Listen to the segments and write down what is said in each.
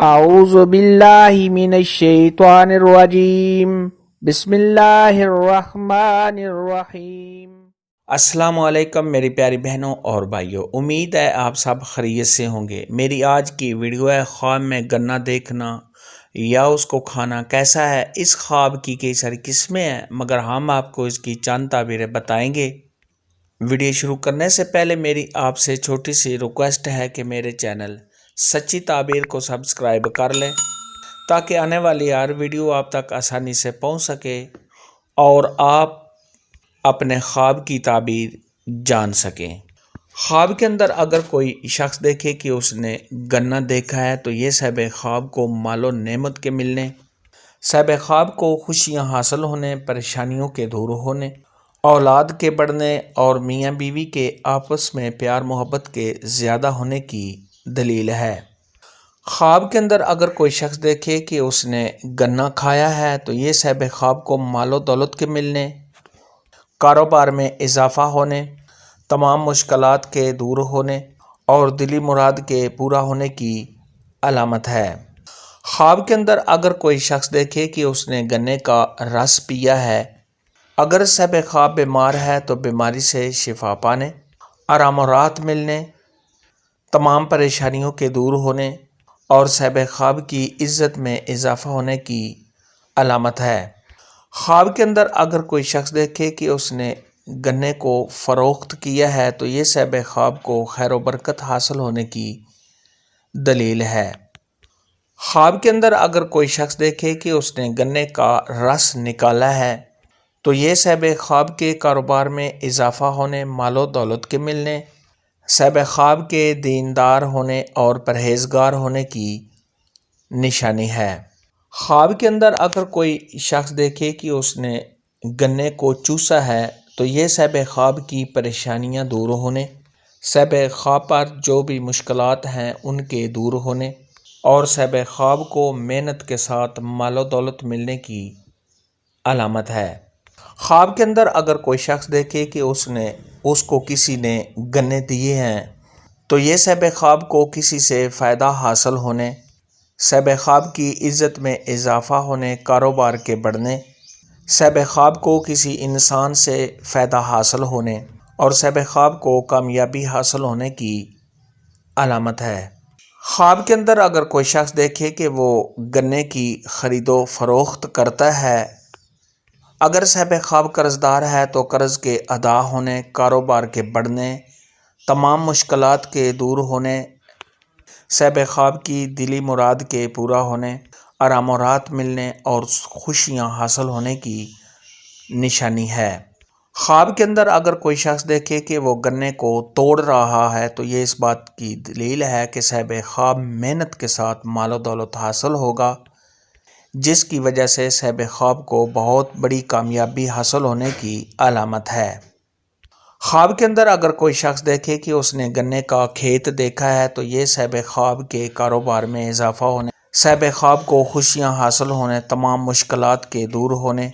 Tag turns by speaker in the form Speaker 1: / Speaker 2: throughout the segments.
Speaker 1: اعوذ باللہ من الشیطان الرجیم بسم اللہ الرحمن الرحیم۔ السلام علیکم میری پیاری بہنوں اور بھائیوں، امید ہے آپ سب خیریت سے ہوں گے۔ میری آج کی ویڈیو ہے خواب میں گنا دیکھنا یا اس کو کھانا کیسا ہے۔ اس خواب کی کئی ساری قسمیں ہیں مگر ہم آپ کو اس کی چند تعبیریں بتائیں گے۔ ویڈیو شروع کرنے سے پہلے میری آپ سے چھوٹی سی ریکویسٹ ہے کہ میرے چینل سچی تعبیر کو سبسکرائب کر لیں تاکہ آنے والی ہر ویڈیو آپ تک آسانی سے پہنچ سکے اور آپ اپنے خواب کی تعبیر جان سکیں۔ خواب کے اندر اگر کوئی شخص دیکھے کہ اس نے گنا دیکھا ہے تو یہ صاحب خواب کو مال و نعمت کے ملنے، صاحب خواب کو خوشیاں حاصل ہونے، پریشانیوں کے دور ہونے، اولاد کے بڑھنے اور میاں بیوی کے آپس میں پیار محبت کے زیادہ ہونے کی دلیل ہے۔ خواب کے اندر اگر کوئی شخص دیکھے کہ اس نے گنا کھایا ہے تو یہ صاحب خواب کو مال و دولت کے ملنے، کاروبار میں اضافہ ہونے، تمام مشکلات کے دور ہونے اور دلی مراد کے پورا ہونے کی علامت ہے۔ خواب کے اندر اگر کوئی شخص دیکھے کہ اس نے گنے کا رس پیا ہے، اگر صاحب خواب بیمار ہے تو بیماری سے شفا پانے، آرام و راحت ملنے، تمام پریشانیوں کے دور ہونے اور صاحب خواب کی عزت میں اضافہ ہونے کی علامت ہے۔ خواب کے اندر اگر کوئی شخص دیکھے کہ اس نے گنے کو فروخت کیا ہے تو یہ صاحب خواب کو خیر و برکت حاصل ہونے کی دلیل ہے۔ خواب کے اندر اگر کوئی شخص دیکھے کہ اس نے گنے کا رس نکالا ہے تو یہ صاحب خواب کے کاروبار میں اضافہ ہونے، مال و دولت کے ملنے، صاحب خواب کے دیندار ہونے اور پرہیزگار ہونے کی نشانی ہے۔ خواب کے اندر اگر کوئی شخص دیکھے کہ اس نے گنے کو چوسا ہے تو یہ صاحب خواب کی پریشانیاں دور ہونے، صاحب خواب پر جو بھی مشکلات ہیں ان کے دور ہونے اور صاحب خواب کو محنت کے ساتھ مال و دولت ملنے کی علامت ہے۔ خواب کے اندر اگر کوئی شخص دیکھے کہ اس کو کسی نے گنے دیے ہیں تو یہ صاحب خواب کو کسی سے فائدہ حاصل ہونے، صاحب خواب کی عزت میں اضافہ ہونے، کاروبار کے بڑھنے، صاحب خواب کو کسی انسان سے فائدہ حاصل ہونے اور صاحب خواب کو کامیابی حاصل ہونے کی علامت ہے۔ خواب کے اندر اگر کوئی شخص دیکھے کہ وہ گنے کی خرید و فروخت کرتا ہے، اگر صاحب خواب قرض دار ہے تو قرض کے ادا ہونے، کاروبار کے بڑھنے، تمام مشکلات کے دور ہونے، صاحب خواب کی دلی مراد کے پورا ہونے، آرام و راحت ملنے اور خوشیاں حاصل ہونے کی نشانی ہے۔ خواب کے اندر اگر کوئی شخص دیکھے کہ وہ گنے کو توڑ رہا ہے تو یہ اس بات کی دلیل ہے کہ صاحب خواب محنت کے ساتھ مال و دولت حاصل ہوگا، جس کی وجہ سے صاحب خواب کو بہت بڑی کامیابی حاصل ہونے کی علامت ہے۔ خواب کے اندر اگر کوئی شخص دیکھے کہ اس نے گنے کا کھیت دیکھا ہے تو یہ صاحب خواب کے کاروبار میں اضافہ ہونے، صاحب خواب کو خوشیاں حاصل ہونے، تمام مشکلات کے دور ہونے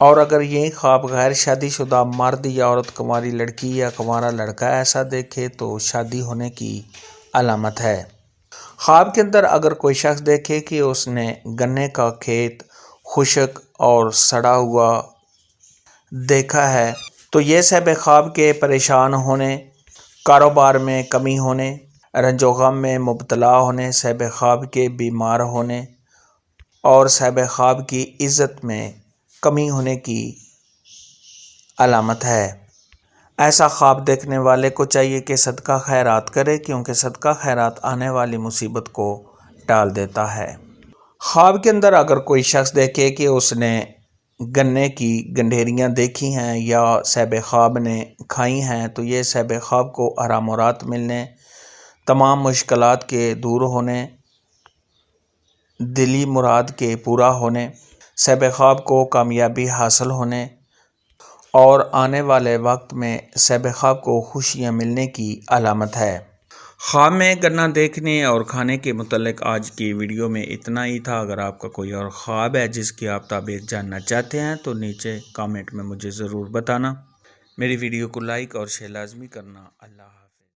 Speaker 1: اور اگر یہ خواب غیر شادی شدہ مرد یا عورت، کنواری لڑکی یا کنوارا لڑکا ایسا دیکھے تو شادی ہونے کی علامت ہے۔ خواب کے اندر اگر کوئی شخص دیکھے کہ اس نے گنے کا کھیت خشک اور سڑا ہوا دیکھا ہے تو یہ صاحب خواب کے پریشان ہونے، کاروبار میں کمی ہونے، رنج و غم میں مبتلا ہونے، صاحب خواب کے بیمار ہونے اور صاحب خواب کی عزت میں کمی ہونے کی علامت ہے۔ ایسا خواب دیکھنے والے کو چاہیے کہ صدقہ خیرات کرے کیونکہ صدقہ خیرات آنے والی مصیبت کو ٹال دیتا ہے۔ خواب کے اندر اگر کوئی شخص دیکھے کہ اس نے گنے کی گنڈیریاں دیکھی ہیں یا صاحب خواب نے کھائی ہیں تو یہ صاحب خواب کو آرام و راحت ملنے، تمام مشکلات کے دور ہونے، دلی مراد کے پورا ہونے، صاحب خواب کو کامیابی حاصل ہونے اور آنے والے وقت میں صاحب خواب کو خوشیاں ملنے کی علامت ہے۔ خواب میں گنا دیکھنے اور کھانے کے متعلق آج کی ویڈیو میں اتنا ہی تھا۔ اگر آپ کا کوئی اور خواب ہے جس کی آپ تعبیر جاننا چاہتے ہیں تو نیچے کامنٹ میں مجھے ضرور بتانا۔ میری ویڈیو کو لائک اور شیئر لازمی کرنا۔ اللہ حافظ۔